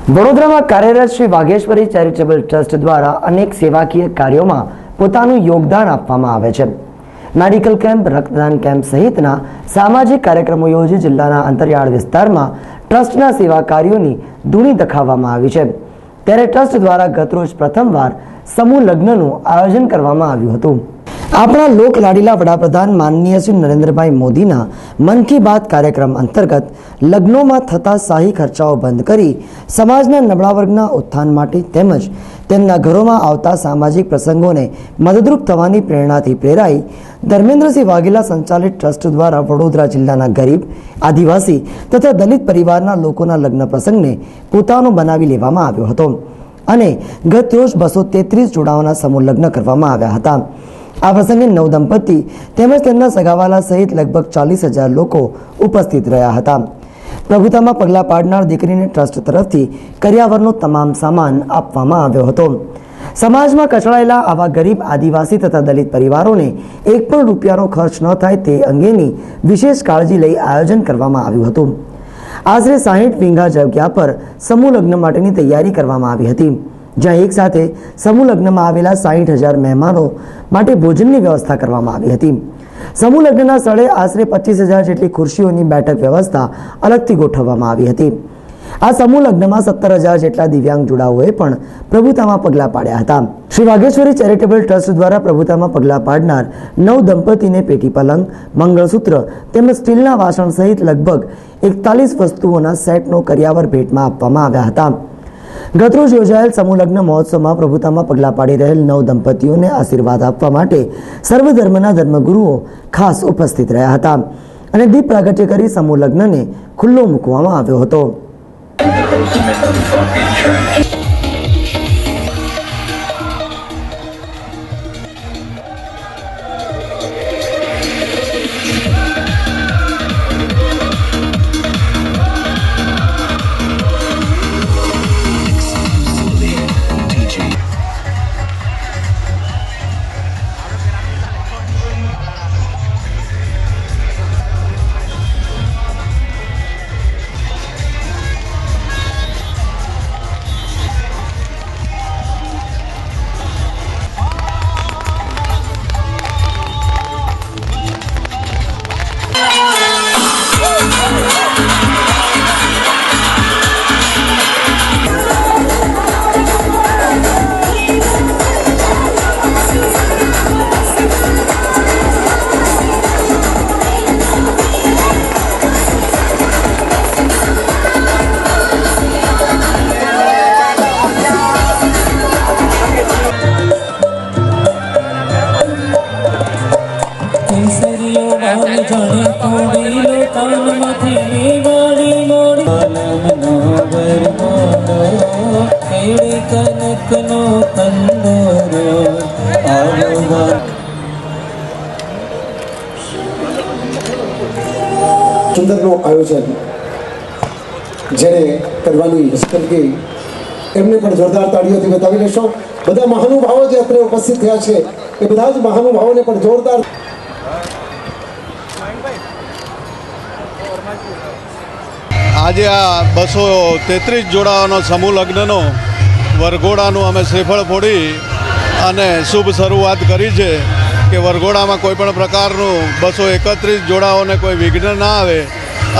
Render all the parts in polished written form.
વડોદરામાં કાર્યરત Shri Vagheshwari charitable trust દ્વારા અનેક સેવાકીય કાર્યોમાં પોતાનું યોગદાન આપવામાં આવે છે। મેડિકલ કેમ્પ, રક્તદાન કેમ્પ સહિતના સામાજિક કાર્યક્રમો યોજી જિલ્લાના અંતરિયાળ વિસ્તારમાં ટ્રસ્ટના સેવા કાર્યોની ધૂણી દખાવવામાં આવી છે। ત્યારે ટ્રસ્ટ દ્વારા ગતરોજ પ્રથમવાર સમૂહ લગ્નનું આયોજન કરવામાં આવ્યું હતું। આપણા લોક લાડીલા વડાપ્રધાન માનનીય શ્રી નરેન્દ્રભાઈ મોદીના મન કી બાત કાર્યક્રમ અંતર્ગત લગ્નોમાં થતા શાહી ખર્ચાઓ બંધ કરી સમાજના નબળા વર્ગના ઉત્થાન માટે તેમજ તેમના ઘરોમાં આવતા સામાજિક પ્રસંગોને મદદરૂપ થવાની પ્રેરણાથી પ્રેરાઈ ધર્મેન્દ્રસિંહ વાઘેલા સંચાલિત ટ્રસ્ટ દ્વારા વડોદરા જિલ્લાના ગરીબ, આદિવાસી તથા દલિત પરિવારના લોકોના લગ્ન પ્રસંગને પોતાનો બનાવી લેવામાં આવ્યો હતો અને ગત રોજ 233 જોડાઓના સમૂહ લગ્ન કરવામાં આવ્યા હતા। આ પ્રસંગે નવ દંપતી તેમજ તેમના સગાવાલા સહિત લગભગ 40,000 લોકો ઉપસ્થિત રહ્યા હતા। પ્રભુતામાં પગલાં પાડનાર દીકરીને ટ્રસ્ટ તરફથી કરિયાવરનો તમામ સામાન આપવામાં આવ્યો હતો। સમાજમાં કચડાયેલા આવા ગરીબ, આદિવાસી તથા દલિત પરિવારોને એક પણ રૂપિયાનો ખર્ચ ન થાય તે અંગેની વિશેષ કાળજી લઈ આયોજન કરવામાં આવ્યું હતું। આશરે 60 વીંઘા જગ્યા પર સમૂહ લગ્ન માટેની તૈયારી કરવામાં આવી હતી, જ્યાં એક સાથે સમૂહ લગ્નમાં આવેલા 60,000 મહેમાનો માટે ભોજનની વ્યવસ્થા કરવામાં આવી હતી। સમૂહ લગ્નના સ્થળે આશરે 25,000 જેટલી ખુરશીઓની બેઠક વ્યવસ્થા અલગથી ગોઠવવામાં આવી હતી। આ સમૂહ લગ્નમાં 17,000 જેટલા દિવ્યાંગ જોડાઓએ પણ પ્રભુતામાં પગલાં પાડ્યા હતા। શ્રી વાઘેશ્વરી ચેરિટેબલ ટ્રસ્ટ દ્વારા પ્રભુતામાં પગલાં પાડનાર 9 દંપતીને પેટી પલંગ, મંગળસૂત્ર તેમજ સ્ટીલના વાસણ સહિત લગભગ 41 વસ્તુઓના સેટનો કરિયાવર ભેટમાં આપવામાં આવ્યા હતા। ગતરોજ યોજાયેલ સમૂહ લગ્ન મહોત્સવમાં પ્રભુતામાં પગલાં પાડી રહેલ 9 દંપતીઓને આશીર્વાદ આપવા માટે સર્વ ધર્મના ધર્મગુરુઓ ખાસ ઉપસ્થિત રહ્યા હતા અને દીપ પ્રાગટ્ય કરી સમૂહ લગ્નને ખુલ્લો મૂકવામાં આવ્યો હતો। સુંદરનું આયોજન જેને કરવાની મુશ્કેલી એમને પણ જોરદાર તાળીઓથી બતાવી લેશો। બધા મહાનુભાવો જે અત્રે ઉપસ્થિત થયા છે એ બધા જ મહાનુભાવોને પણ જોરદાર। આજે આ 233 જોડાવાનો સમૂહ લગ્નનો વરઘોડાનું અમે શ્રીફળ ફોડી અને શુભ શરૂઆત કરી છે કે વરઘોડામાં કોઈ પણ પ્રકારનું 231 જોડાઓને કોઈ વિઘ્ન ના આવે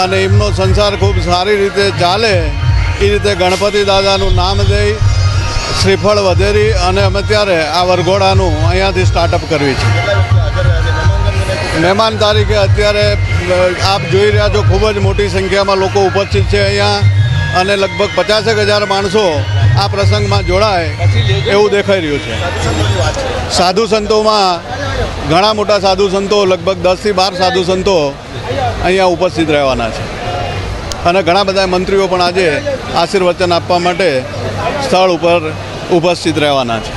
અને એમનો સંસાર ખૂબ સારી રીતે ચાલે એ રીતે ગણપતિ દાદાનું નામ દઈ શ્રીફળ વધેરી અને અમે ત્યારે આ વરઘોડાનું અહીંયાથી સ્ટાર્ટઅપ કરવી છે। મહેમાન તરીકે અત્યારે આપ જોઈ રહ્યા છો ખૂબ જ મોટી સંખ્યામાં લોકો ઉપસ્થિત છે અહીંયા અને લગભગ 50,000 માણસો આ પ્રસંગમાં જોડાય એવું દેખાઈ રહ્યું છે। સાધુ સંતોમાં ઘણા મોટા સાધુ સંતો, લગભગ 10 થી 12 સાધુ સંતો અહીંયા ઉપસ્થિત રહેવાના છે અને ઘણા બધા મંત્રીઓ પણ આજે આશીર્વચન આપવા માટે સ્થળ ઉપર ઉપસ્થિત રહેવાના છે।